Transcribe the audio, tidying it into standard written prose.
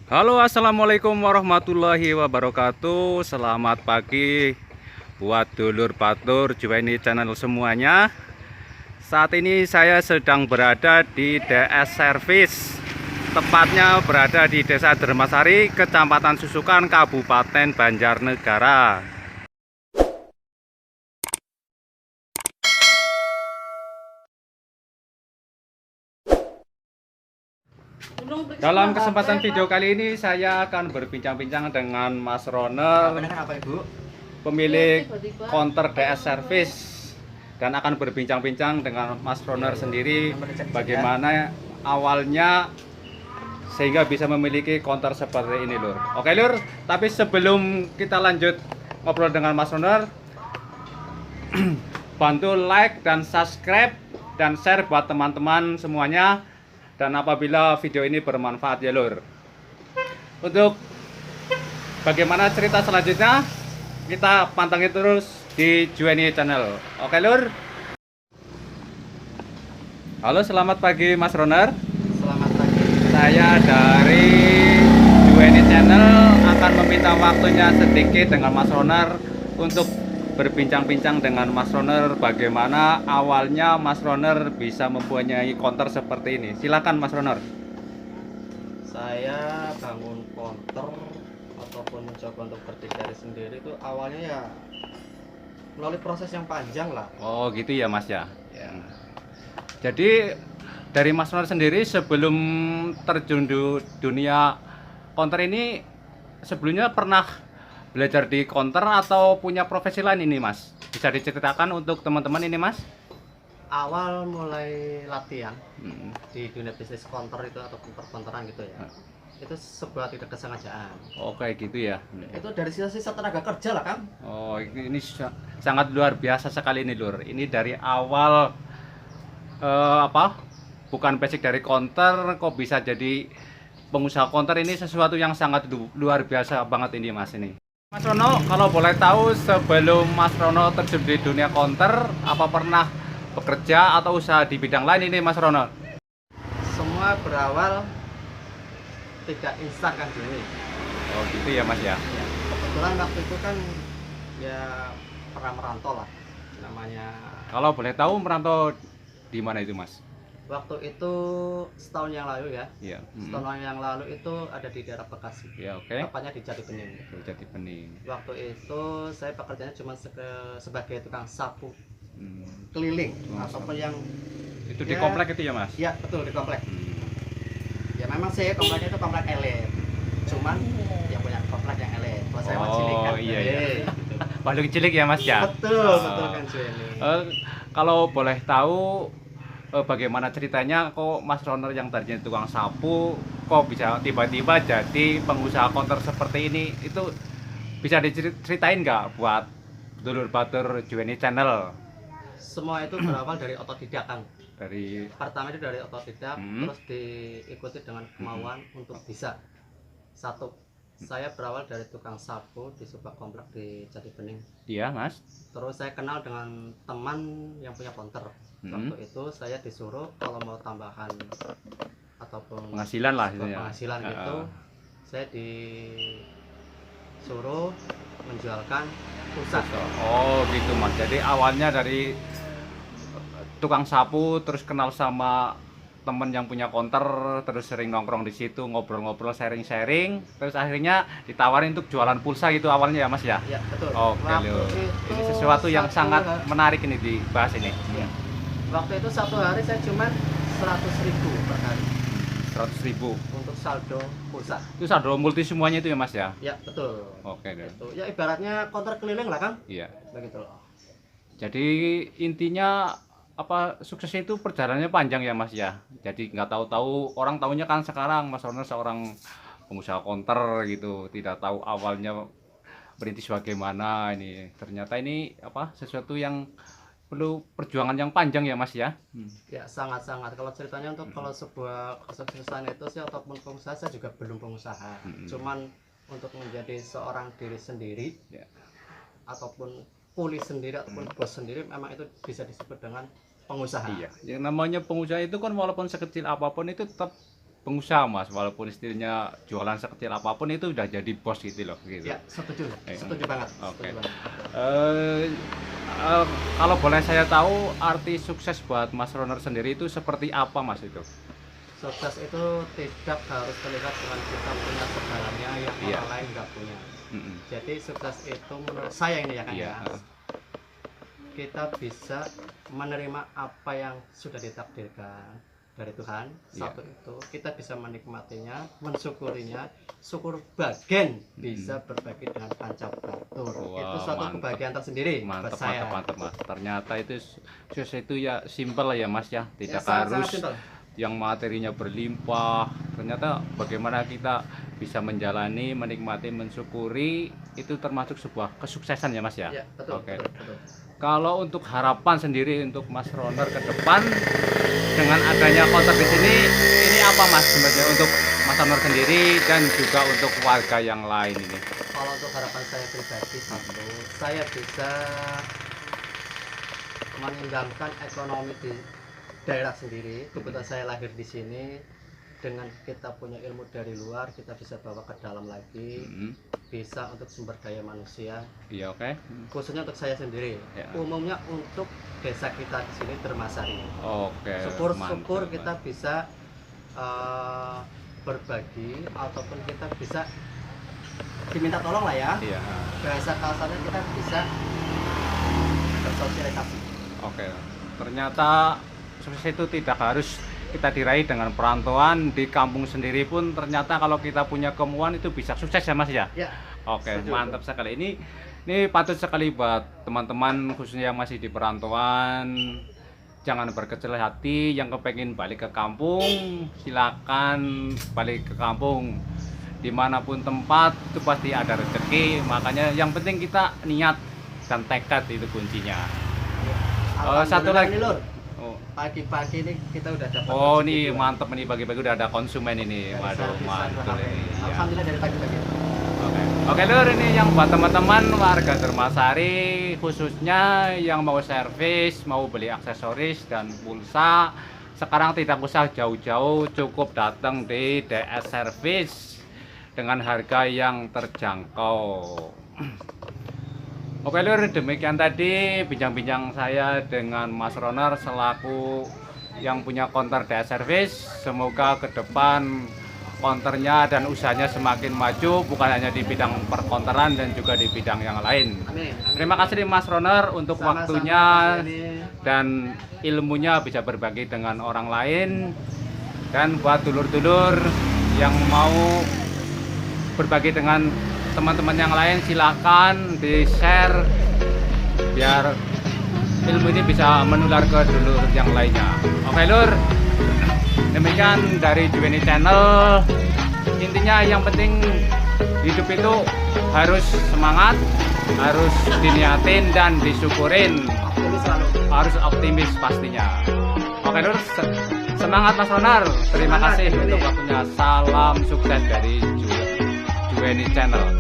Halo, assalamualaikum warahmatullahi wabarakatuh. Selamat pagi buat dulur batur Juweni channel semuanya. Saat ini saya sedang berada di DS Service, tepatnya berada di Desa Dermasari, Kecamatan Susukan, Kabupaten Banjarnegara. Dalam kesempatan video kali ini saya akan berbincang-bincang dengan Mas Roner, pemilik counter DS Service, dan akan berbincang-bincang dengan Mas Roner sendiri bagaimana awalnya sehingga bisa memiliki counter seperti ini, Lur. Oke, Lur, tapi sebelum kita lanjut ngobrol dengan Mas Roner, bantu like dan subscribe dan share buat teman-teman semuanya. Dan apabila video ini bermanfaat ya, Lur. Untuk bagaimana cerita selanjutnya, kita pantengin terus di Juweni channel. Oke, Lur. Halo, selamat pagi Mas Roner. Selamat pagi. Saya dari Juweni channel akan meminta waktunya sedikit dengan Mas Roner untuk berbincang-bincang dengan Mas Roner bagaimana awalnya Mas Roner bisa mempunyai counter seperti ini. Silakan Mas Roner. Saya bangun counter ataupun mencoba untuk berdikari sendiri itu awalnya ya melalui proses yang panjang lah. Oh gitu ya Mas ya. Jadi dari Mas Roner sendiri sebelum terjun di dunia counter ini sebelumnya pernah belajar di counter atau punya profesi lain ini, Mas? Bisa diceritakan untuk teman-teman ini, Mas? Awal mulai latihan di dunia bisnis counter itu ataupun perkonteran gitu ya. Itu sebuah tidak kesengajaan. Oh, kayak gitu ya. Itu dari sisa-sisa tenaga kerja lah, Kang. Oh, ini sangat luar biasa sekali ini, Lur. Ini dari awal bukan basic dari counter kok bisa jadi pengusaha counter. Ini sesuatu yang sangat luar biasa banget ini, Mas ini. Mas Rono, kalau boleh tahu sebelum Mas Rono terjun di dunia counter, apa pernah bekerja atau usaha di bidang lain ini, Mas Rono? Semua berawal tidak instan kan ini. Oh gitu ya, Mas ya. Ya, kebetulan waktu itu kan ya pernah merantau lah namanya. Kalau boleh tahu merantau di mana itu, Mas? Waktu itu setahun yang lalu ya. Iya. Setahun yang lalu itu ada di daerah Bekasi. Ya, oke. Tepatnya di Jati Bening. Jati Bening. Waktu itu saya pekerjaannya cuma sebagai tukang sapu keliling ataupun yang itu di komplek itu ya, Mas? Ya, betul di komplek. Ya memang saya kompleknya itu komplek elit. Cuman yang punya komplek yang elit. Kalau saya mah cilik kan. Iya, iya. Gitu. Paling cilik ya, Mas ya? Betul, betul kan Juweni. Kalau boleh tahu bagaimana ceritanya kok Mas Roner yang tadinya tukang sapu kok bisa tiba-tiba jadi pengusaha counter seperti ini? Itu bisa diceritain nggak buat dulur batur Juweni channel? Semua itu berawal dari otodidak, Kang. Pertama itu dari otodidak, terus diikuti dengan kemauan untuk bisa. Satu, saya berawal dari tukang sapu di sebuah komplek di Jati Bening. Iya, Mas. Terus saya kenal dengan teman yang punya counter. Waktu itu saya disuruh kalau mau tambahan ataupun penghasilan lah itu ya. Penghasilan gitu, saya disuruh menjualkan pulsa. Oh gitu, Mas. Jadi awalnya dari tukang sapu, terus kenal sama temen yang punya counter, terus sering nongkrong di situ, ngobrol-ngobrol, sharing-sharing, terus akhirnya ditawarin untuk jualan pulsa gitu awalnya ya, Mas ya? Ya, betul. Oke, ini sesuatu yang sangat menarik ini dibahas ini. Ya. Waktu itu satu hari saya cuma 100.000 per hari. 100.000 untuk saldo pulsa. Itu saldo multi semuanya itu ya, Mas ya? Ya, betul. Oke deh. Itu ya ibaratnya counter keliling lah, Kang. Iya. Begitu loh. Jadi intinya suksesnya itu perjalanannya panjang ya, Mas ya. Jadi nggak tahu-tahu, orang tahunya kan sekarang Mas Roner seorang pengusaha counter gitu, tidak tahu awalnya berintis bagaimana ini. Ternyata ini sesuatu yang perlu perjuangan yang panjang ya, Mas ya. Ya, sangat-sangat. Kalau ceritanya untuk kalau sebuah kesuksesan itu sih ataupun pengusaha, saya juga belum pengusaha. Cuman untuk menjadi seorang diri sendiri ya, ataupun kuli sendiri ataupun bos sendiri, memang itu bisa disebut dengan pengusaha. Iya, yang namanya pengusaha itu kan walaupun sekecil apapun itu tetap pengusaha Mas, walaupun istilahnya jualan sekecil apapun itu udah jadi bos gitu loh gitu. Ya, setuju banget. Oke. Setuju banget. Kalau boleh saya tahu arti sukses buat Mas Roner sendiri itu seperti apa Mas itu? Sukses itu tidak harus terlihat dengan kita punya segalanya yang orang lain nggak punya. Jadi sukses itu menurut saya ini ya kan ya, kita bisa menerima apa yang sudah ditakdirkan dari Tuhan. Satu itu kita bisa menikmatinya, mensyukurinya, syukur bagian bisa berbagi dengan panca batur. Itu suatu kebahagiaan tersendiri buat saya. Mantap Mas. Ternyata itu sukses itu ya simpel ya Mas ya, tidak sangat harus simpel. yang materinya berlimpah. Ternyata bagaimana kita bisa menjalani, menikmati, mensyukuri itu termasuk sebuah kesuksesan ya Mas ya. Ya, betul, Oke. betul. Kalau untuk harapan sendiri untuk Mas Roner ke depan dengan adanya konter di sini, ini apa Mas sebenarnya untuk Mas Roner sendiri dan juga untuk warga yang lain ini? Kalau untuk harapan saya pribadi satu, saya bisa meninggalkan ekonomi di daerah sendiri. Kebetulan saya lahir di sini, dengan kita punya ilmu dari luar kita bisa bawa ke dalam lagi, bisa untuk sumber daya manusia. Iya, oke. Khususnya untuk saya sendiri, umumnya untuk desa kita di sini Dermasari. Oke. Syukur-syukur kita bisa berbagi ataupun kita bisa diminta tolong lah ya. Iya. Bahasa kasarnya kita bisa bersosialisasi. Oke. Ternyata sukses itu tidak harus kita diraih dengan perantauan, di kampung sendiri pun ternyata kalau kita punya kemauan itu bisa sukses ya Mas ya? Ya. Oke, mantap sekali. Ini patut sekali buat teman-teman khususnya yang masih di perantauan. Jangan berkecil hati, yang kepengen balik ke kampung silakan balik ke kampung. Dimanapun tempat itu pasti ada rezeki, makanya yang penting kita niat dan tekad itu kuncinya. Satu lagi pagi-pagi ini kita udah dapat. Oh, ini mantap nih, pagi-pagi udah ada konsumen ini. Waduh, mantap ini. Alhamdulillah dari pagi-pagi. Oke Lur, ini yang buat teman-teman warga Dermasari khususnya yang mau servis, mau beli aksesoris dan pulsa, sekarang tidak usah jauh-jauh, cukup datang di DS Service dengan harga yang terjangkau. Oke Lur, demikian tadi bincang-bincang saya dengan Mas Roner selaku yang punya konter DS Service. Semoga ke depan konternya dan usahanya semakin maju, bukan hanya di bidang perkonteran dan juga di bidang yang lain. Amin. Terima kasih Mas Roner untuk waktunya dan ilmunya bisa berbagi dengan orang lain. Dan buat dulur-dulur yang mau berbagi dengan teman-teman yang lain, silakan di-share biar ilmu ini bisa menular ke dulur yang lainnya. Oke Lur, demikian dari Juweni Channel. Intinya yang penting hidup itu harus semangat, harus diniatin dan disyukurin, harus optimis pastinya. Oke Lur, semangat Mas Roner. Terima kasih untuk waktunya. Salam sukses dari Juweni Channel.